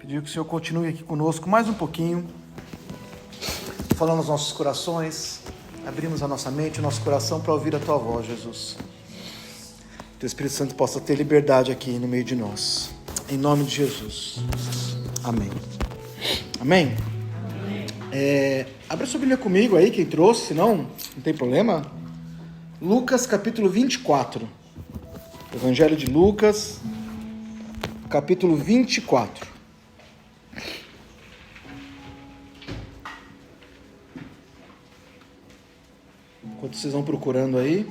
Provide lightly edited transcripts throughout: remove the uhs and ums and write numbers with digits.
Pedir que o Senhor continue aqui conosco mais um pouquinho, falando aos nossos corações, abrimos a nossa mente, o nosso coração para ouvir a Tua voz, Jesus. Que o Espírito Santo possa ter liberdade aqui no meio de nós. Em nome de Jesus. Amém. Amém? Abra sua Bíblia comigo aí, quem trouxe, senão não tem problema. Lucas capítulo 24. Evangelho de Lucas, capítulo 24. Enquanto vocês vão procurando aí.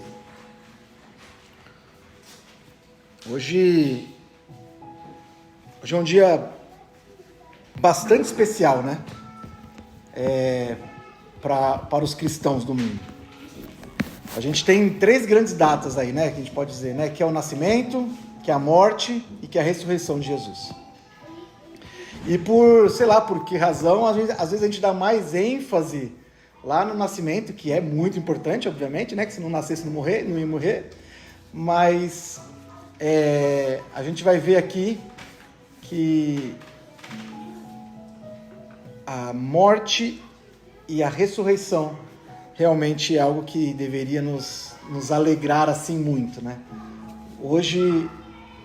Hoje é um dia bastante especial, né? Para os cristãos do mundo. A gente tem 3 grandes datas aí, né? Que a gente pode dizer, né? Que é o nascimento, que é a morte e que é a ressurreição de Jesus. E por que razão, às vezes a gente dá mais ênfase lá no nascimento, que é muito importante, obviamente, né? Que se não nascesse não ia morrer. Mas a gente vai ver aqui que a morte e a ressurreição realmente é algo que deveria nos alegrar assim muito, né? Hoje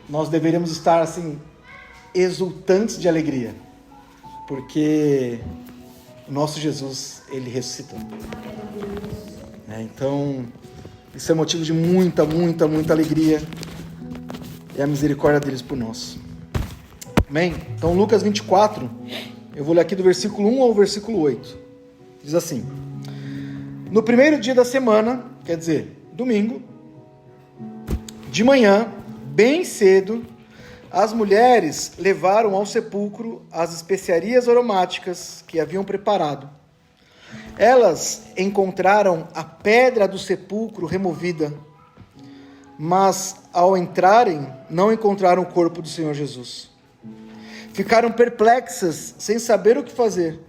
nós deveríamos estar assim exultantes de alegria, porque o nosso Jesus, ele ressuscitou. Então, isso é motivo de muita alegria e a misericórdia deles por nós. Amém? Então, Lucas 24, eu vou ler aqui do versículo 1 ao versículo 8. Diz assim: no primeiro dia da semana, quer dizer, domingo, de manhã, bem cedo, as mulheres levaram ao sepulcro as especiarias aromáticas que haviam preparado. Elas encontraram a pedra do sepulcro removida, mas ao entrarem, não encontraram o corpo do Senhor Jesus. Ficaram perplexas, sem saber o que fazer.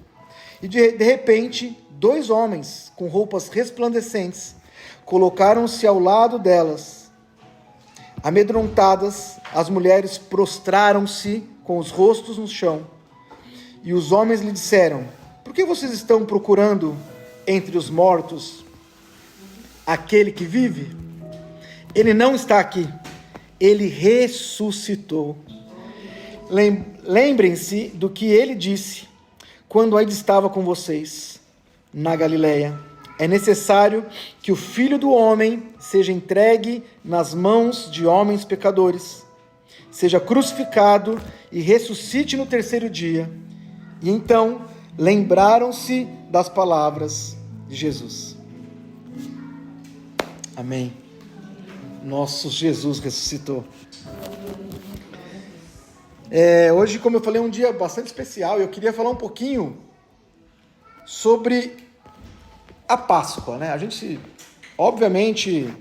E de repente, 2 homens com roupas resplandecentes colocaram-se ao lado delas. Amedrontadas, as mulheres prostraram-se com os rostos no chão. E os homens lhe disseram: por que vocês estão procurando entre os mortos aquele que vive? Ele não está aqui, ele ressuscitou. Lembrem-se do que ele disse quando ainda estava com vocês na Galileia. É necessário que o Filho do Homem seja entregue nas mãos de homens pecadores, seja crucificado e ressuscite no 3º dia. E então lembraram-se das palavras de Jesus. Amém. Nosso Jesus ressuscitou. Hoje, como eu falei, é um dia bastante especial. Eu queria falar um pouquinho sobre a Páscoa, né? A gente, obviamente,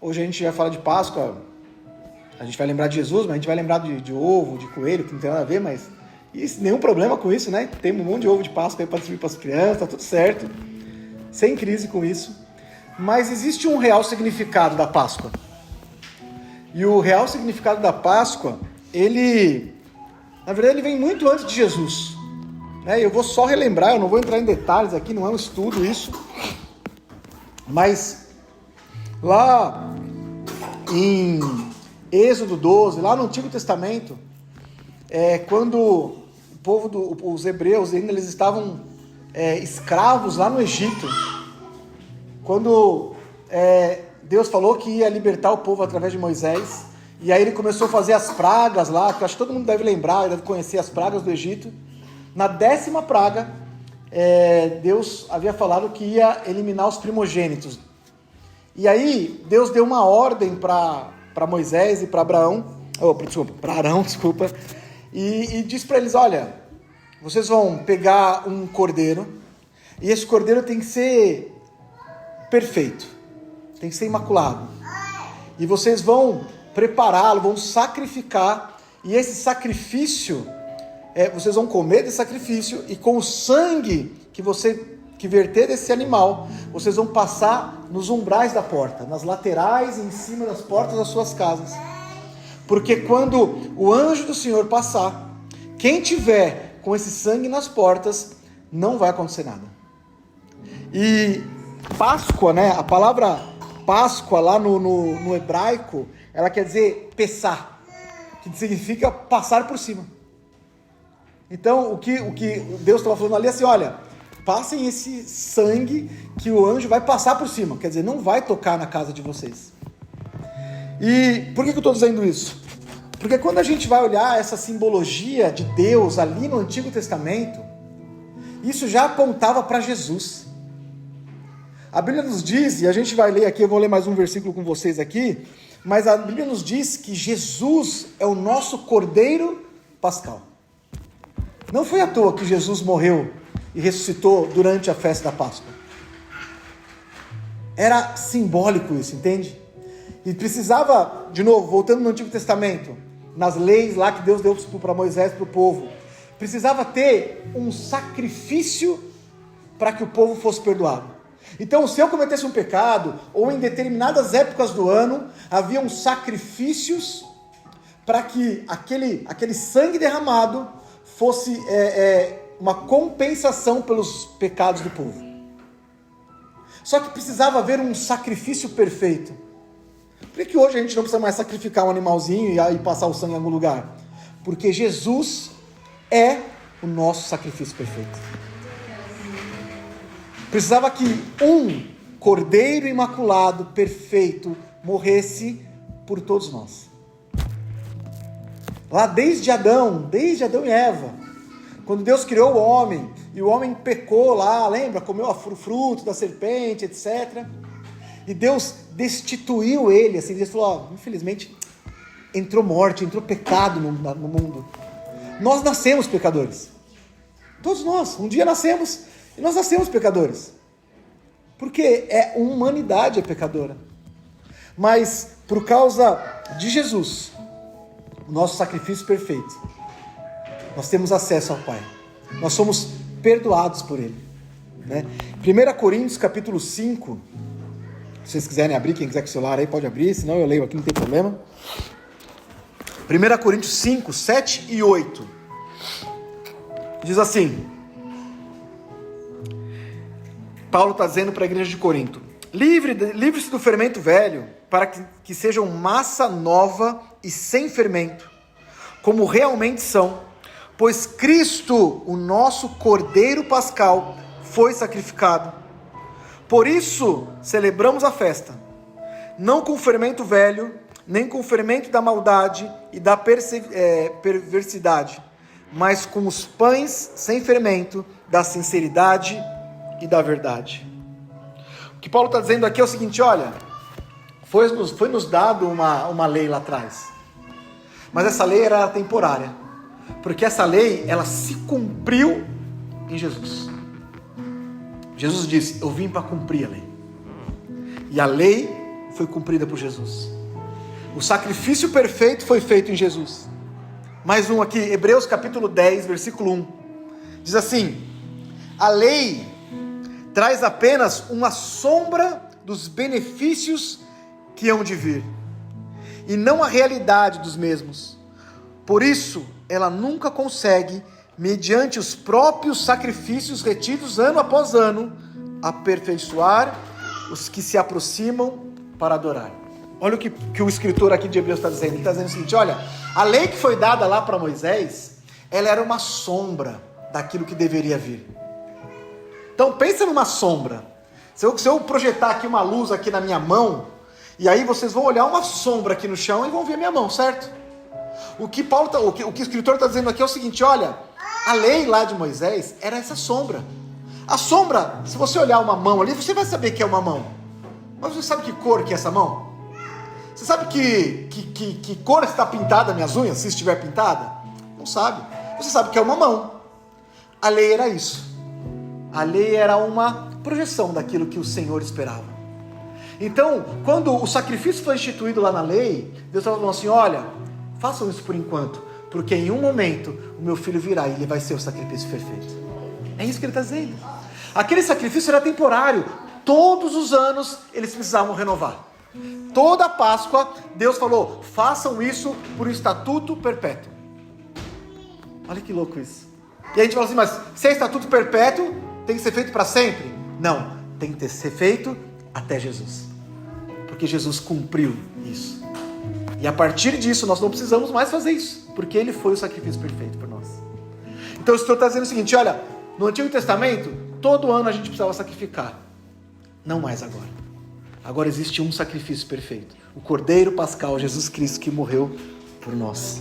hoje a gente vai falar de Páscoa, a gente vai lembrar de Jesus, mas a gente vai lembrar de ovo, de coelho, que não tem nada a ver, mas nenhum problema com isso, né? Tem um monte de ovo de Páscoa aí para distribuir para as crianças, tá tudo certo, sem crise com isso. Mas existe um real significado da Páscoa. E o real significado da Páscoa, na verdade, ele vem muito antes de Jesus. Eu vou só relembrar, eu não vou entrar em detalhes aqui, não é um estudo isso, mas lá em Êxodo 12, lá no Antigo Testamento, quando o povo os hebreus ainda eles estavam escravos lá no Egito, quando Deus falou que ia libertar o povo através de Moisés, e aí ele começou a fazer as pragas lá, que eu acho que todo mundo deve lembrar, deve conhecer as pragas do Egito. Na 10ª praga, Deus havia falado que ia eliminar os primogênitos. E aí, Deus deu uma ordem para Moisés e para Arão, e disse para eles: olha, vocês vão pegar um cordeiro, e esse cordeiro tem que ser perfeito, tem que ser imaculado. E vocês vão prepará-lo, vão sacrificar, e esse sacrifício, vocês vão comer desse sacrifício, e com o sangue que verter desse animal, vocês vão passar nos umbrais da porta, nas laterais e em cima das portas das suas casas. Porque quando o anjo do Senhor passar, quem tiver com esse sangue nas portas, não vai acontecer nada. E Páscoa, né? A palavra Páscoa lá no hebraico, ela quer dizer pesar, que significa passar por cima. Então, o que Deus estava falando ali é assim, olha, passem esse sangue que o anjo vai passar por cima, quer dizer, não vai tocar na casa de vocês. E por que eu estou dizendo isso? Porque quando a gente vai olhar essa simbologia de Deus ali no Antigo Testamento, isso já apontava para Jesus. A Bíblia nos diz, e a gente vai ler aqui, eu vou ler mais um versículo com vocês aqui, mas a Bíblia nos diz que Jesus é o nosso Cordeiro Pascal. Não foi à toa que Jesus morreu e ressuscitou durante a festa da Páscoa. Era simbólico isso, entende? E precisava, de novo, voltando no Antigo Testamento, nas leis lá que Deus deu para Moisés, para o povo, precisava ter um sacrifício para que o povo fosse perdoado. Então, se eu cometesse um pecado, ou em determinadas épocas do ano, haviam sacrifícios para que aquele sangue derramado fosse uma compensação pelos pecados do povo. Só que precisava haver um sacrifício perfeito. Por que hoje a gente não precisa mais sacrificar um animalzinho e passar o sangue em algum lugar? Porque Jesus é o nosso sacrifício perfeito. Precisava que um cordeiro imaculado, perfeito, morresse por todos nós. Lá desde Adão e Eva, quando Deus criou o homem, e o homem pecou lá, lembra? Comeu o fruto da serpente, etc. E Deus destituiu ele, assim, Deus falou, infelizmente, entrou morte, entrou pecado no mundo. Nós nascemos pecadores. Todos nós, um dia nascemos, e nós nascemos pecadores. Porque a humanidade é pecadora. Mas, por causa de Jesus, o nosso sacrifício perfeito, nós temos acesso ao Pai. Nós somos perdoados por Ele. Né? 1 Coríntios capítulo 5, se vocês quiserem abrir, quem quiser com o celular aí pode abrir, senão eu leio aqui, não tem problema. 1 Coríntios 5, 7 e 8. Diz assim, Paulo está dizendo para a igreja de Corinto, livre-se do fermento velho, para que sejam massa nova e sem fermento, como realmente são, pois Cristo, o nosso Cordeiro Pascal, foi sacrificado. Por isso celebramos a festa, não com fermento velho, nem com fermento da maldade e da perversidade, mas com os pães sem fermento da sinceridade e da verdade. O que Paulo está dizendo aqui é o seguinte, olha, foi nos dado uma lei lá atrás, mas essa lei era temporária, porque essa lei, ela se cumpriu em Jesus. Jesus disse, eu vim para cumprir a lei, e a lei foi cumprida por Jesus. O sacrifício perfeito foi feito em Jesus. Mais um aqui, Hebreus capítulo 10, versículo 1, diz assim, a lei traz apenas uma sombra dos benefícios que hão de vir, e não a realidade dos mesmos. Por isso, ela nunca consegue, mediante os próprios sacrifícios retidos ano após ano, aperfeiçoar os que se aproximam para adorar. Olha o que o escritor aqui de Hebreus está dizendo. Ele está dizendo o seguinte, olha, a lei que foi dada lá para Moisés, ela era uma sombra daquilo que deveria vir. Então pensa numa sombra. Se eu projetar aqui uma luz aqui na minha mão, e aí vocês vão olhar uma sombra aqui no chão e vão ver minha mão, certo? O que o escritor está dizendo aqui é o seguinte, olha, a lei lá de Moisés era essa sombra. A sombra, se você olhar uma mão ali, você vai saber que é uma mão. Mas você sabe que cor que é essa mão? Você sabe que cor está pintada minhas unhas, se estiver pintada? Não sabe. Você sabe que é uma mão. A lei era isso. A lei era uma projeção daquilo que o Senhor esperava. Então, quando o sacrifício foi instituído lá na lei, Deus estava falando assim, olha, façam isso por enquanto, porque em um momento o meu filho virá e ele vai ser o sacrifício perfeito. É isso que ele está dizendo. Aquele sacrifício era temporário. Todos os anos eles precisavam renovar. Toda Páscoa, Deus falou, façam isso por estatuto perpétuo. Olha que louco isso. E a gente fala assim, mas se é estatuto perpétuo, tem que ser feito para sempre? Não, tem que ser feito até Jesus. Porque Jesus cumpriu isso. E a partir disso, nós não precisamos mais fazer isso, porque Ele foi o sacrifício perfeito por nós. Então o Senhor está dizendo o seguinte, olha, no Antigo Testamento, todo ano a gente precisava sacrificar. Não mais agora. Agora existe um sacrifício perfeito. O Cordeiro Pascal, Jesus Cristo, que morreu por nós.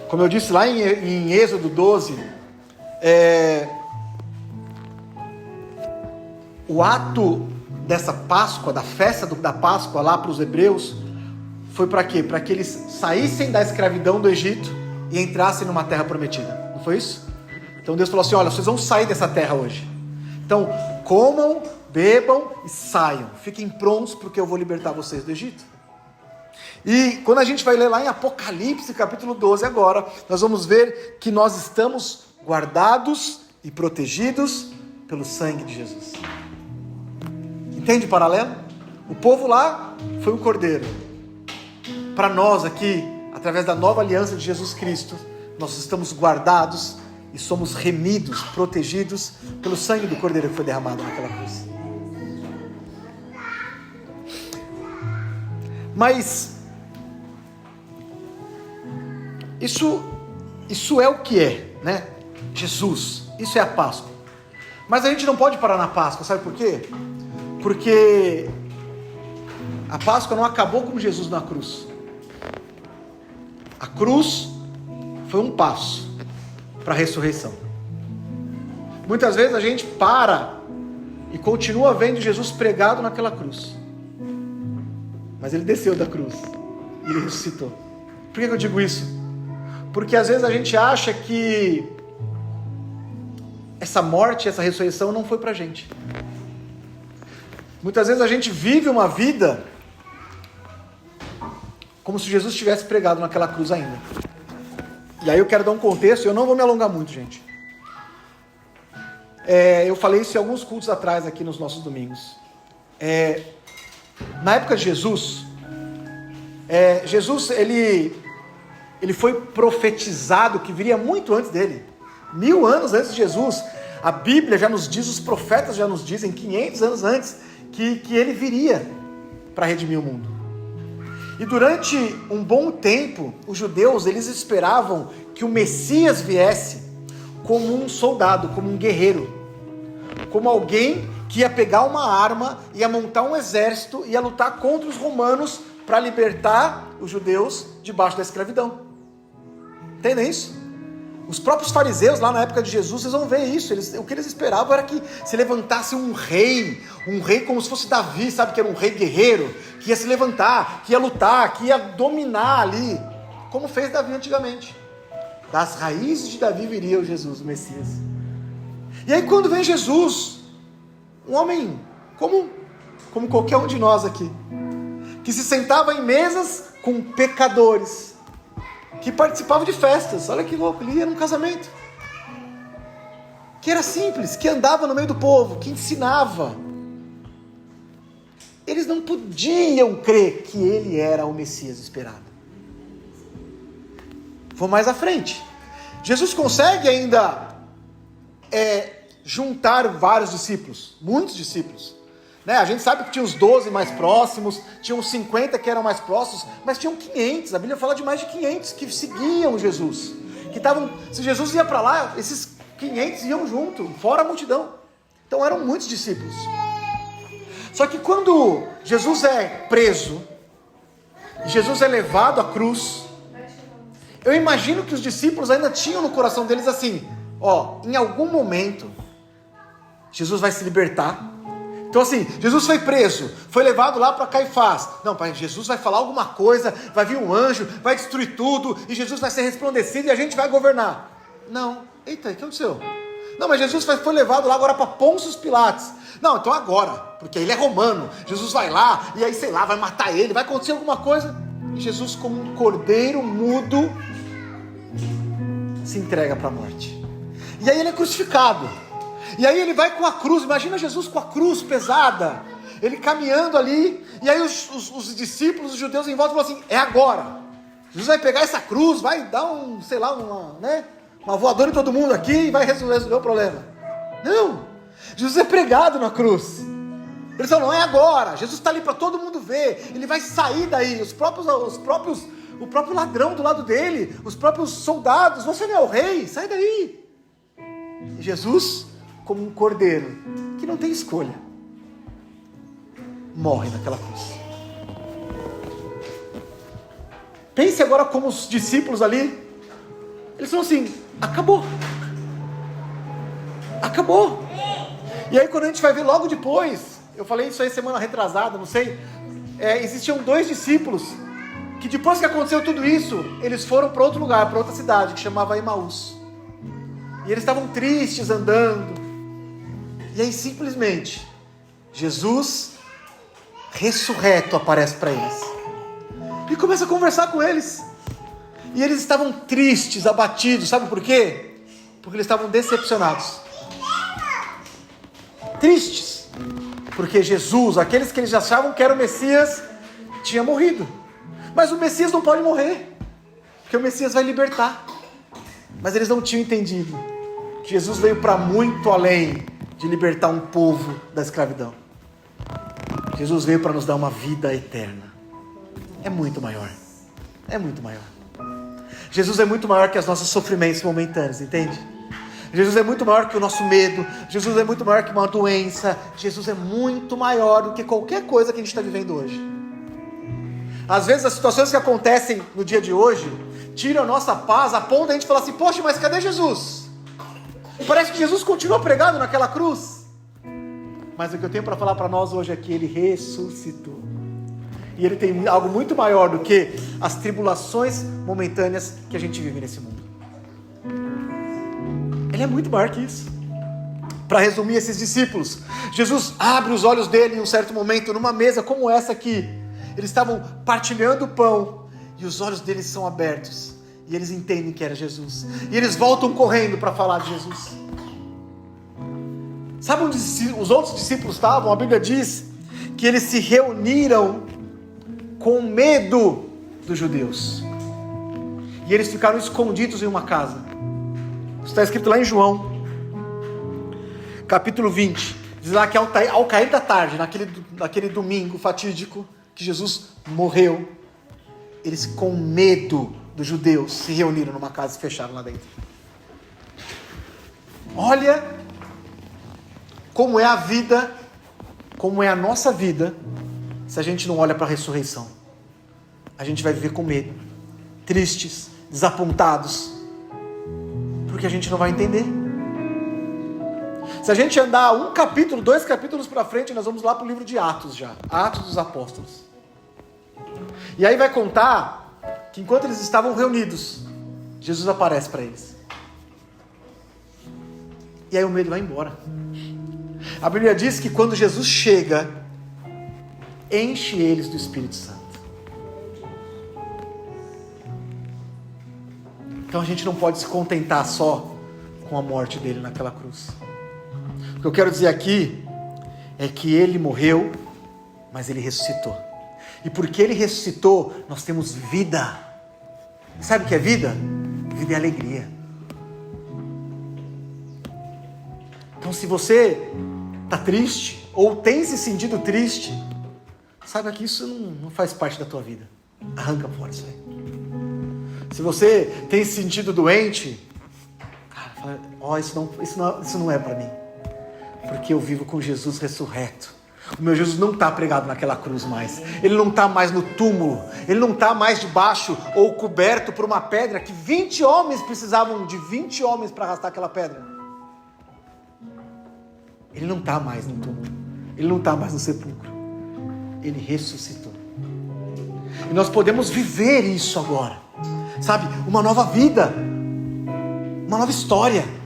Como eu disse lá em Êxodo 12, o ato dessa Páscoa, da festa da Páscoa lá para os hebreus, foi para quê? Para que eles saíssem da escravidão do Egito e entrassem numa terra prometida. Não foi isso? Então Deus falou assim, olha, vocês vão sair dessa terra hoje. Então, comam, bebam e saiam. Fiquem prontos porque eu vou libertar vocês do Egito. E quando a gente vai ler lá em Apocalipse, capítulo 12 agora, nós vamos ver que nós estamos guardados e protegidos pelo sangue de Jesus. Entende o paralelo? O povo lá foi o Cordeiro. Para nós aqui, através da nova aliança de Jesus Cristo, nós estamos guardados e somos remidos, protegidos pelo sangue do Cordeiro que foi derramado naquela cruz. Mas isso é o que é, né? Jesus, isso é a Páscoa. Mas a gente não pode parar na Páscoa, sabe por quê? Porque a Páscoa não acabou com Jesus na cruz. A cruz foi um passo para a ressurreição. Muitas vezes a gente para e continua vendo Jesus pregado naquela cruz. Mas ele desceu da cruz e ele ressuscitou. Por que eu digo isso? Porque às vezes a gente acha que essa morte, essa ressurreição não foi pra gente. Muitas vezes a gente vive uma vida como se Jesus tivesse pregado naquela cruz ainda. E aí eu quero dar um contexto, eu não vou me alongar muito, gente. Eu falei isso em alguns cultos atrás aqui nos nossos domingos. Na época de Jesus, ele foi profetizado que viria muito antes dele. 1000 anos antes de Jesus. A Bíblia já nos diz, os profetas já nos dizem, 500 anos antes, que ele viria para redimir o mundo. E durante um bom tempo, os judeus, eles esperavam que o Messias viesse como um soldado, como um guerreiro, como alguém que ia pegar uma arma, ia montar um exército, ia lutar contra os romanos para libertar os judeus debaixo da escravidão. Entendem isso? Os próprios fariseus lá na época de Jesus, vocês vão ver isso, o que eles esperavam era que se levantasse um rei como se fosse Davi, sabe, que era um rei guerreiro, que ia se levantar, que ia lutar, que ia dominar ali, como fez Davi antigamente. Das raízes de Davi viria o Jesus, o Messias. E aí quando vem Jesus, um homem comum, como qualquer um de nós aqui, que se sentava em mesas com pecadores, que participava de festas, olha que louco, ele ia num casamento, que era simples, que andava no meio do povo, que ensinava. Eles não podiam crer que ele era o Messias esperado. Vou mais à frente. Jesus consegue ainda juntar vários discípulos, muitos discípulos. A gente sabe que tinha os 12 mais próximos, tinha uns 50 que eram mais próximos, mas tinham 500, a Bíblia fala de mais de 500 que seguiam Jesus, que estavam, se Jesus ia para lá, esses 500 iam junto, fora a multidão. Então eram muitos discípulos. Só que quando Jesus é preso, Jesus é levado à cruz, eu imagino que os discípulos ainda tinham no coração deles assim, em algum momento, Jesus vai se libertar. Então assim, Jesus foi preso, foi levado lá para Caifás. Não, pai, Jesus vai falar alguma coisa, vai vir um anjo, vai destruir tudo, e Jesus vai ser resplandecido e a gente vai governar. Não, eita, o que aconteceu? Não, mas Jesus foi levado lá agora para Pôncio Pilatos. Não, então agora, porque ele é romano, Jesus vai lá, e aí sei lá, vai matar ele, vai acontecer alguma coisa. E Jesus, como um cordeiro mudo, se entrega para a morte. E aí ele é crucificado. E aí ele vai com a cruz, imagina Jesus com a cruz pesada, ele caminhando ali, e aí os discípulos, os judeus em volta falam assim, é agora. Jesus vai pegar essa cruz, vai dar uma voadora em todo mundo aqui e vai resolver o problema. Não, Jesus é pregado na cruz. Eles falam, não é agora, Jesus está ali para todo mundo ver, ele vai sair daí, o próprio ladrão do lado dele, os próprios soldados, você não é o rei, sai daí. E Jesus, como um cordeiro, que não tem escolha, morre naquela cruz. Pense agora como os discípulos ali, eles falam assim, acabou. E aí quando a gente vai ver logo depois, eu falei isso aí semana retrasada, não sei, existiam 2 discípulos, que depois que aconteceu tudo isso, eles foram para outro lugar, para outra cidade, que chamava Emaús. E eles estavam tristes andando, e aí simplesmente, Jesus ressurreto aparece para eles, e começa a conversar com eles, e eles estavam tristes, abatidos, sabe por quê? Porque eles estavam decepcionados, tristes, porque Jesus, aqueles que eles achavam que era o Messias, tinha morrido. Mas o Messias não pode morrer, porque o Messias vai libertar. Mas eles não tinham entendido que Jesus veio para muito além de libertar um povo da escravidão. Jesus veio para nos dar uma vida eterna. É muito maior. Jesus é muito maior que os nossos sofrimentos momentâneos, entende? Jesus é muito maior que o nosso medo. Jesus é muito maior que uma doença. Jesus é muito maior do que qualquer coisa que a gente está vivendo hoje. Às vezes as situações que acontecem no dia de hoje tiram a nossa paz, a ponto de a gente falar assim, poxa, mas cadê Jesus? Parece que Jesus continua pregado naquela cruz. Mas o que eu tenho para falar para nós hoje é que Ele ressuscitou. E Ele tem algo muito maior do que as tribulações momentâneas que a gente vive nesse mundo. Ele é muito maior que isso. Para resumir esses discípulos, Jesus abre os olhos dele em um certo momento, numa mesa como essa aqui. Eles estavam partilhando o pão, e os olhos deles são abertos, e eles entendem que era Jesus, e eles voltam correndo para falar de Jesus. Sabe onde os outros discípulos estavam? A Bíblia diz que eles se reuniram com medo dos judeus, e eles ficaram escondidos em uma casa. Isso está escrito lá em João, capítulo 20, diz lá que ao cair da tarde, naquele domingo fatídico, que Jesus morreu, eles com medo dos judeus se reuniram numa casa e se fecharam lá dentro. Olha como é a vida, como é a nossa vida, se a gente não olha para a ressurreição. A gente vai viver com medo, tristes, desapontados, porque a gente não vai entender. Se a gente andar 1 capítulo, 2 capítulos para frente, nós vamos lá para o livro de Atos já, Atos dos Apóstolos. E aí vai contar que enquanto eles estavam reunidos, Jesus aparece para eles. E aí o medo vai embora. A Bíblia diz que quando Jesus chega, enche eles do Espírito Santo. Então a gente não pode se contentar só com a morte dele naquela cruz. O que eu quero dizer aqui é que ele morreu, mas ele ressuscitou. E porque ele ressuscitou, nós temos vida. Sabe o que é vida? Vida é alegria. Então se você está triste, ou tem se sentido triste, saiba que isso não faz parte da tua vida. Arranca fora isso aí. Se você tem se sentido doente, cara, isso não é para mim. Porque eu vivo com Jesus ressurreto. O meu Jesus não está pregado naquela cruz mais. Ele não está mais no túmulo. Ele não está mais debaixo ou coberto por uma pedra que 20 homens precisavam de 20 homens para arrastar aquela pedra. Ele não está mais no túmulo. Ele não está mais no sepulcro. Ele ressuscitou. E nós podemos viver isso agora. Sabe? Uma nova vida. Uma nova história.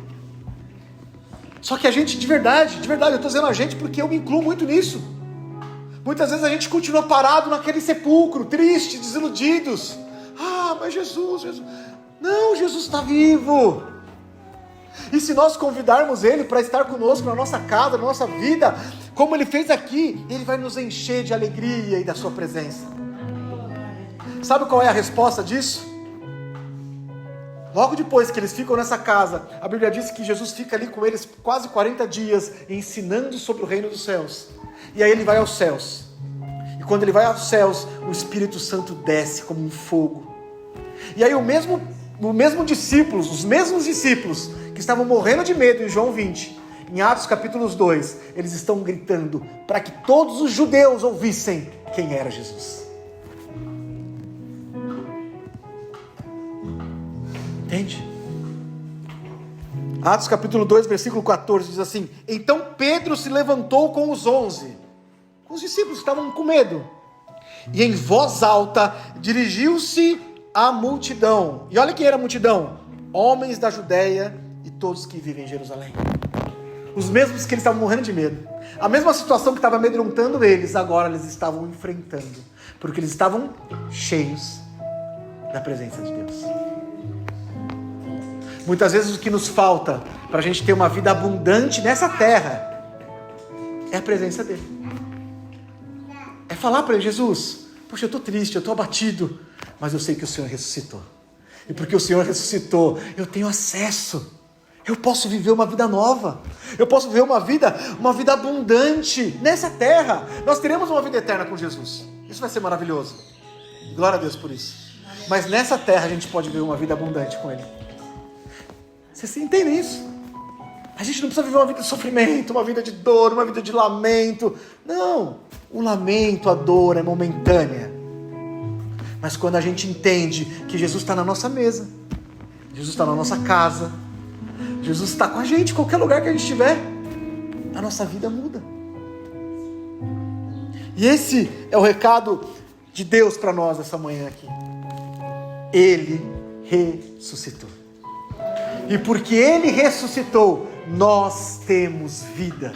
Só que a gente, de verdade, eu estou dizendo a gente porque eu me incluo muito nisso. Muitas vezes a gente continua parado naquele sepulcro, triste, desiludidos. Ah, mas Jesus. Não, Jesus está vivo. E se nós convidarmos Ele para estar conosco na nossa casa, na nossa vida, como Ele fez aqui, Ele vai nos encher de alegria e da sua presença. Sabe qual é a resposta disso? Logo depois que eles ficam nessa casa, a Bíblia diz que Jesus fica ali com eles quase 40 dias, ensinando sobre o reino dos céus. E aí Ele vai aos céus. E quando Ele vai aos céus, o Espírito Santo desce como um fogo. E aí os mesmos discípulos que estavam morrendo de medo em João 20, em Atos capítulos 2, eles estão gritando para que todos os judeus ouvissem quem era Jesus. Entende? Atos capítulo 2, versículo 14 diz assim: então Pedro se levantou com os 11, com os discípulos que estavam com medo, e em voz alta dirigiu-se à multidão. E olha quem era a multidão: homens da Judéia e todos que vivem em Jerusalém. Os mesmos que eles estavam morrendo de medo. A mesma situação que estava amedrontando eles, agora eles estavam enfrentando, porque eles estavam cheios da presença de Deus. Muitas vezes o que nos falta para a gente ter uma vida abundante nessa terra é a presença dele. É falar para ele: Jesus, poxa, eu estou triste, eu estou abatido, mas eu sei que o Senhor ressuscitou. E porque o Senhor ressuscitou, eu tenho acesso. Eu posso viver uma vida nova. Eu posso viver uma vida abundante nessa terra. Nós teremos uma vida eterna com Jesus. Isso vai ser maravilhoso. Glória a Deus por isso. Mas nessa terra a gente pode viver uma vida abundante com Ele. Vocês entendem isso? A gente não precisa viver uma vida de sofrimento, uma vida de dor, uma vida de lamento. Não. O lamento, a dor é momentânea. Mas quando a gente entende que Jesus está na nossa mesa, Jesus está na nossa casa, Jesus está com a gente em qualquer lugar que a gente estiver, a nossa vida muda. E esse é o recado de Deus para nós essa manhã aqui. Ele ressuscitou. E porque Ele ressuscitou, nós temos vida.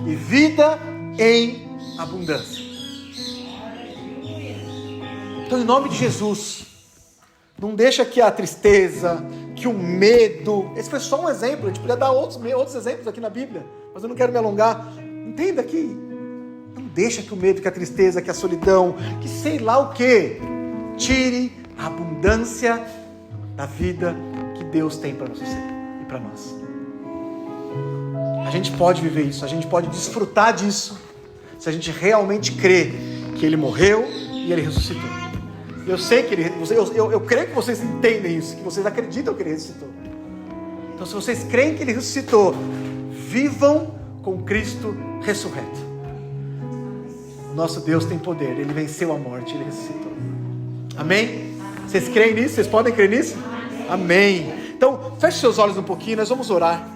E vida em abundância. Então, em nome de Jesus, não deixa que a tristeza, que o medo... Esse foi só um exemplo, a gente podia dar outros exemplos aqui na Bíblia, mas eu não quero me alongar. Entenda que não deixa que o medo, que a tristeza, que a solidão, que sei lá o que, tire a abundância da vida que Deus tem para você e para nós. A gente pode viver isso, a gente pode desfrutar disso, se a gente realmente crê que Ele morreu e Ele ressuscitou. Eu sei que eu creio que vocês entendem isso, que vocês acreditam que Ele ressuscitou. Então, se vocês creem que Ele ressuscitou, vivam com Cristo ressurreto. Nosso Deus tem poder, Ele venceu a morte, Ele ressuscitou. Amém? Vocês creem nisso? Vocês podem crer nisso? Amém. Então, feche seus olhos um pouquinho, nós vamos orar.